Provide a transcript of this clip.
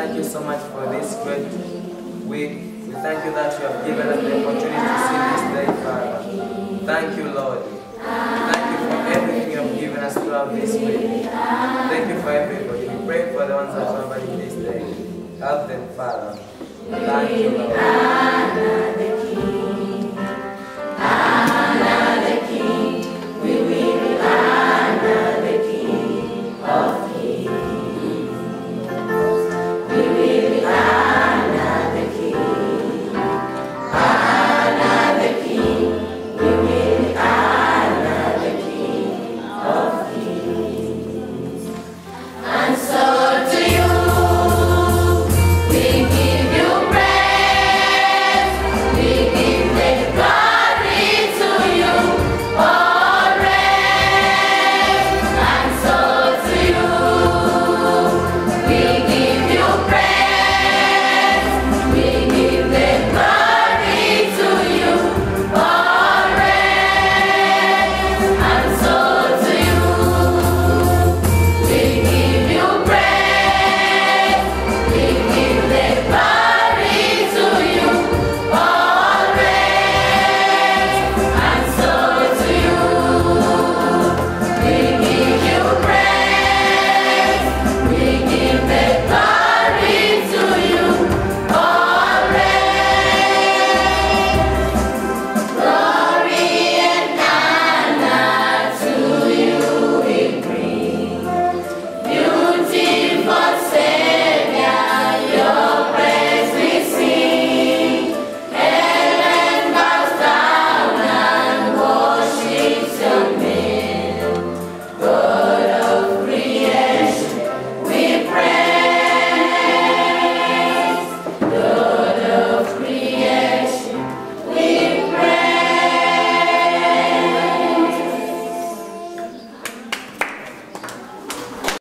thank you so much for this great week. We thank you that you have given us the opportunity to see this day, Father. Thank you, Lord. Thank you for everything you have given us throughout this week. Thank you for everybody. We pray for the ones that are traveling this day. Help them, Father. Thank you, Lord.